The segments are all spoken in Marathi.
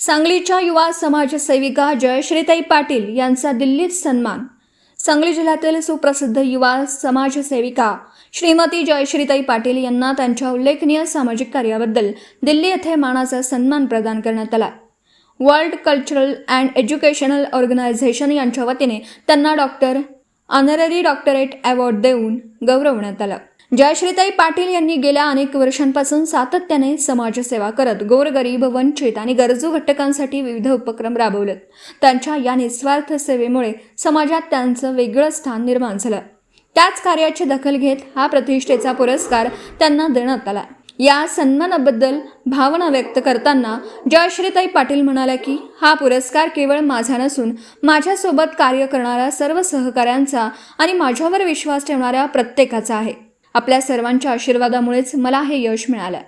सांगलीच्या युवा समाजसेविका जयश्रीताई पाटील यांचा दिल्लीत सन्मान। सांगली जिल्ह्यातील सुप्रसिद्ध युवा समाजसेविका श्रीमती जयश्रीताई पाटील यांना त्यांच्या उल्लेखनीय सामाजिक कार्याबद्दल दिल्ली येथे मानाचा सन्मान प्रदान करण्यात आला। World cultural and educational organisation यांच्या वतीने त्यांना ऑनररी डॉक्टरेट अवॉर्ड देऊन गौरवण्यात आलं। जयश्रीताई पाटील यांनी गेल्या अनेक वर्षांपासून सातत्याने समाजसेवा करत गोरगरीब, वंचित आणि गरजू घटकांसाठी विविध उपक्रम राबवलेत। त्यांच्या या निस्वार्थ सेवेमुळे समाजात त्यांचं वेगळं स्थान निर्माण झालं। त्याच कार्याची दखल घेत हा प्रतिष्ठेचा पुरस्कार त्यांना देण्यात आला। या सन्मानाबद्दल भावना व्यक्त करताना जयश्रीताई पाटील म्हणाल्या की हा पुरस्कार केवळ माझा नसून माझ्यासोबत कार्य करणाऱ्या सर्व सहकाऱ्यांचा आणि माझ्यावर विश्वास ठेवणाऱ्या प्रत्येकाचा आहे। आपल्या सर्वांच्या आशीर्वादामुळेच मला हे यश मिळालं।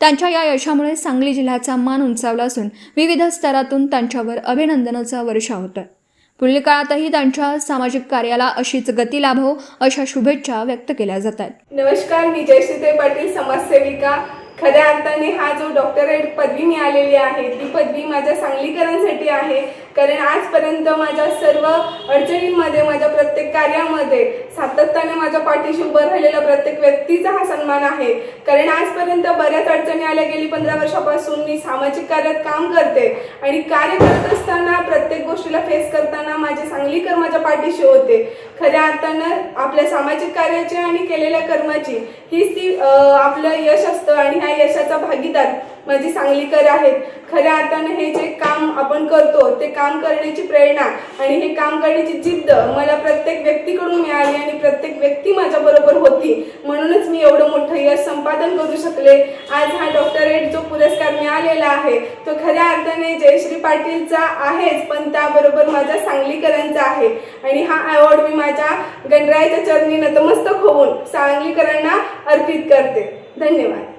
त्यांच्या या यशामुळे सांगली जिल्ह्याचा मान उंचावला असून विविध स्तरातून त्यांच्यावर अभिनंदनाचा वर्षाव होतोय। पुढील काळातही त्यांच्या सामाजिक कार्याला अशीच गती लाभो अशा शुभेच्छा व्यक्त केल्या जात आहेत। नमस्कार, मी जयश्रीताई पाटील, समाजसेविका। खऱ्या अर्थाने हा जो डॉक्टरेट पदवी मिळालेली आहे ती पदवी माझ्या सांगलीकरांसाठी आहे, कारण आजपर्यंत माझ्या सर्व अडचणींमध्ये, माझ्या प्रत्येक कार्यामध्ये सातत्याने माझ्या पाठीशी उभं राहिलेल्या प्रत्येक व्यक्तीचा हा सन्मान आहे। कारण आजपर्यंत बऱ्याच अडचणी आल्या, गेली 15 वर्षापासून मी सामाजिक कार्यात काम करते आणि कार्य करत असताना प्रत्येक गोष्टीला फेस करताना माझे सांगलीकर माझ्या पाठीशी होते। खऱ्या अर्थानं आपल्या सामाजिक कार्याची आणि केलेल्या कर्माची हीच ती आपलं यश असतं आणि ह्या यशाचा भागीदार माझी सांगलीकर आहेत। खऱ्या अर्थानं हे जे काम आपण करतो ते काम करण्याची प्रेरणा आणि हे काम करण्याची जिद्द मला प्रत्येक व्यक्तीकडून मिळाली आणि प्रत्येक व्यक्ती माझ्याबरोबर होती, म्हणूनच मी एवढं मोठं यश संपादन करू शकले। आज हा डॉक्टरेट जो पुरस्कार मिळालेला आहे तो खऱ्या अर्थाने जयश्री पाटीलचा आहेच, पण त्याबरोबर माझ्या सांगलीकरांचा आहे आणि हा अवॉर्ड मी माझ्या गणरायाच्या चरणी नतमस्तक होऊन सांगलीकरांना अर्पित करते। धन्यवाद।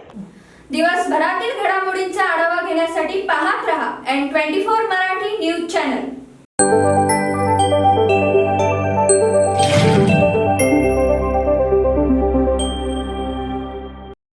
दिवसभरातील घडामोडींचा आढावा घेण्यासाठी पाहत रहा N24 मराठी न्यूज चॅनल।